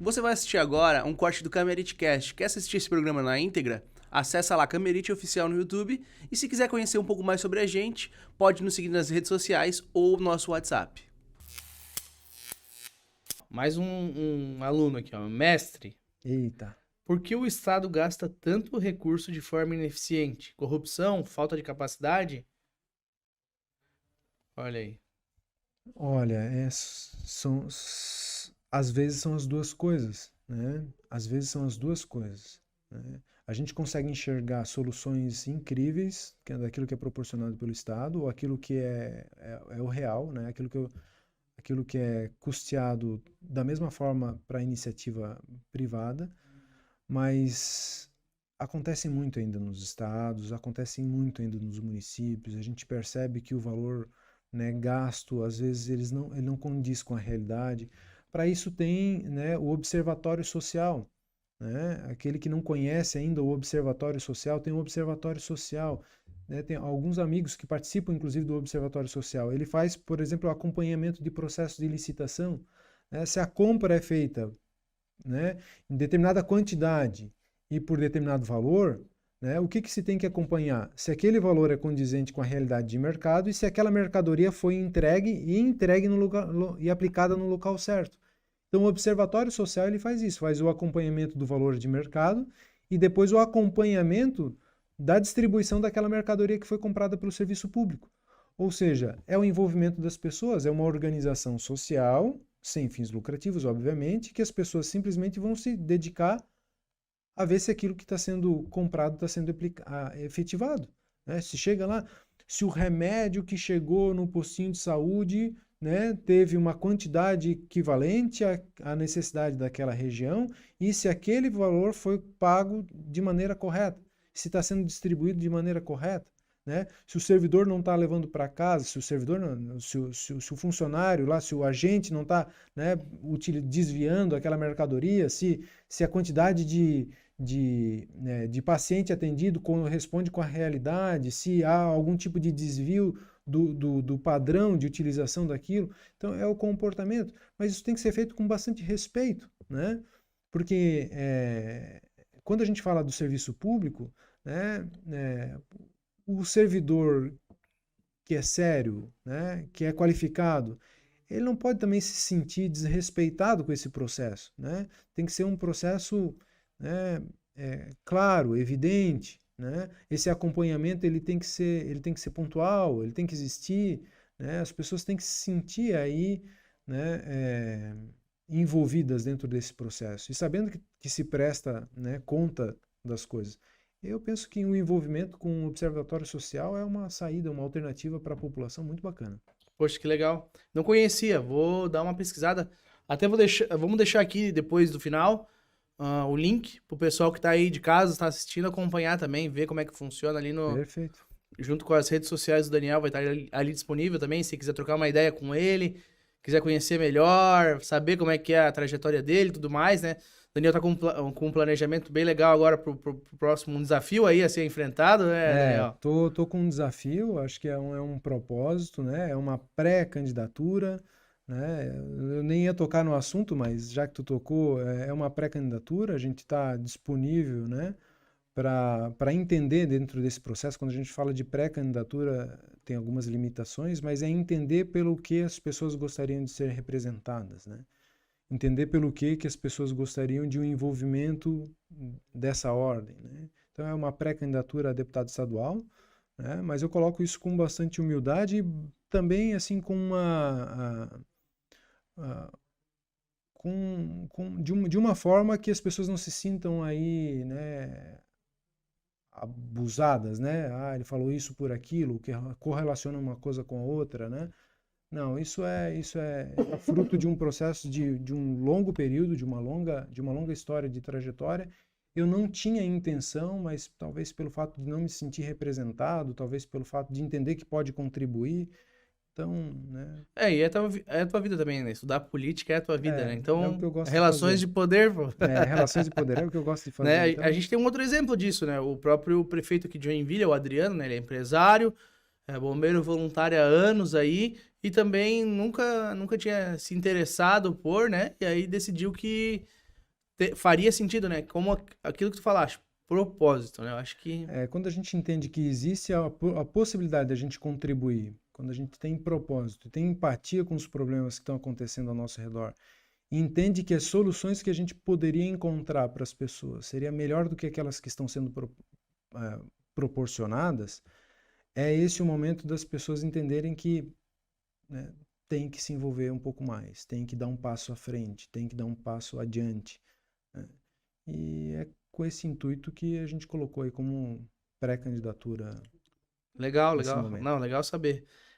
Você vai assistir agora um corte do Camerite Cast. Quer assistir esse programa na íntegra? Acessa lá Camerite Oficial no YouTube. E se quiser conhecer um pouco mais sobre a gente, pode nos seguir nas redes sociais ou no nosso WhatsApp. Mais um aluno aqui, ó. Mestre, Eita. por que o Estado gasta tanto recurso de forma ineficiente? Corrupção? Falta de capacidade? Olha aí. Olha, às vezes são as duas coisas, né? Às vezes são as duas coisas, né? A gente consegue enxergar soluções incríveis daquilo que é proporcionado pelo Estado, ou aquilo que é o real, né? Aquilo que é custeado da mesma forma para a iniciativa privada, mas acontece muito ainda nos estados, acontece muito ainda nos municípios. A gente percebe que o valor, né, gasto, às vezes ele não condiz com a realidade. Para isso tem, né, o Observatório Social, né? Aquele que não conhece ainda o Observatório Social, tem o Observatório Social, né? Tem alguns amigos que participam, inclusive, do Observatório Social. Ele faz, por exemplo, o acompanhamento de processos de licitação, né? Se a compra é feita, né, em determinada quantidade e por determinado valor, né, o que se tem que acompanhar? Se aquele valor é condizente com a realidade de mercado e se aquela mercadoria foi entregue no lugar, e aplicada no local certo. Então, o Observatório Social ele faz isso, faz o acompanhamento do valor de mercado e depois o acompanhamento da distribuição daquela mercadoria que foi comprada pelo serviço público. Ou seja, é o envolvimento das pessoas, é uma organização social, sem fins lucrativos, obviamente, que as pessoas simplesmente vão se dedicar a ver se aquilo que está sendo comprado está sendo efetivado, né? Se chega lá, se o remédio que chegou no postinho de saúde, né, teve uma quantidade equivalente à necessidade daquela região e se aquele valor foi pago de maneira correta, se está sendo distribuído de maneira correta, né? Se o servidor não está levando para casa, se o servidor, se o funcionário lá, se o agente não está, né, desviando aquela mercadoria, se a quantidade de paciente atendido corresponde com a realidade, se há algum tipo de desvio do padrão de utilização daquilo. Então, é o comportamento. Mas isso tem que ser feito com bastante respeito, né? Porque quando a gente fala do serviço público, né, o servidor que é sério, né, que é qualificado, ele não pode também se sentir desrespeitado com esse processo, né? Tem que ser um processo, né, claro, evidente, né? Esse acompanhamento ele tem que ser pontual, ele tem que existir, né? As pessoas têm que se sentir aí, né, envolvidas dentro desse processo e sabendo que se presta, né, conta das coisas. Eu penso que o envolvimento com o observatório social é uma saída, uma alternativa para a população muito bacana. Poxa, que legal. Não conhecia, vou dar uma pesquisada. Até vamos deixar aqui depois do final o link pro pessoal que tá aí de casa, está assistindo, acompanhar também, ver como é que funciona ali no, Perfeito. junto com as redes sociais do Daniel, vai estar ali disponível também, se quiser trocar uma ideia com ele, quiser conhecer melhor, saber como é que é a trajetória dele e tudo mais, né? O Daniel tá com um planejamento bem legal agora pro próximo desafio aí a ser enfrentado, né, Daniel? Tô com um desafio, acho que é um propósito, né? É uma pré-candidatura, né? Eu nem ia tocar no assunto, mas já que tu tocou, é uma pré-candidatura, a gente está disponível, né? Para entender dentro desse processo, quando a gente fala de pré-candidatura, tem algumas limitações, mas é entender pelo que as pessoas gostariam de ser representadas, né? Entender pelo que as pessoas gostariam de um envolvimento dessa ordem, né? Então é uma pré-candidatura a deputado estadual, né? Mas eu coloco isso com bastante humildade e também assim com de uma forma que as pessoas não se sintam aí, né, abusadas, né? Ah, ele falou isso por aquilo, que correlaciona uma coisa com a outra, né? Não, isso é fruto de um processo de um longo período, de uma longa história de trajetória. Eu não tinha intenção, mas talvez pelo fato de não me sentir representado, talvez pelo fato de entender que pode contribuir. Então, né, E é a tua vida também, né? Estudar política é a tua vida, né? é o que Então, eu gosto de relações fazer. de poder, pô. Relações de poder é o que eu gosto de fazer. Né? A Então, gente tem um outro exemplo disso, né? O próprio prefeito aqui de Joinville, o Adriano, né? Ele é empresário, é bombeiro voluntário há anos aí e também nunca tinha se interessado por, né? E aí decidiu que faria sentido, né? Como aquilo que tu falaste, propósito, né? Eu acho que... Quando a gente entende que existe a possibilidade de a gente contribuir, quando a gente tem propósito, tem empatia com os problemas que estão acontecendo ao nosso redor, e entende que as soluções que a gente poderia encontrar para as pessoas seria melhor do que aquelas que estão sendo proporcionadas, é esse o momento das pessoas entenderem que, né, tem que se envolver um pouco mais, tem que dar um passo à frente, tem que dar um passo adiante, né? E é com esse intuito que a gente colocou aí como pré-candidatura Legal, nesse legal. momento. Não, legal saber.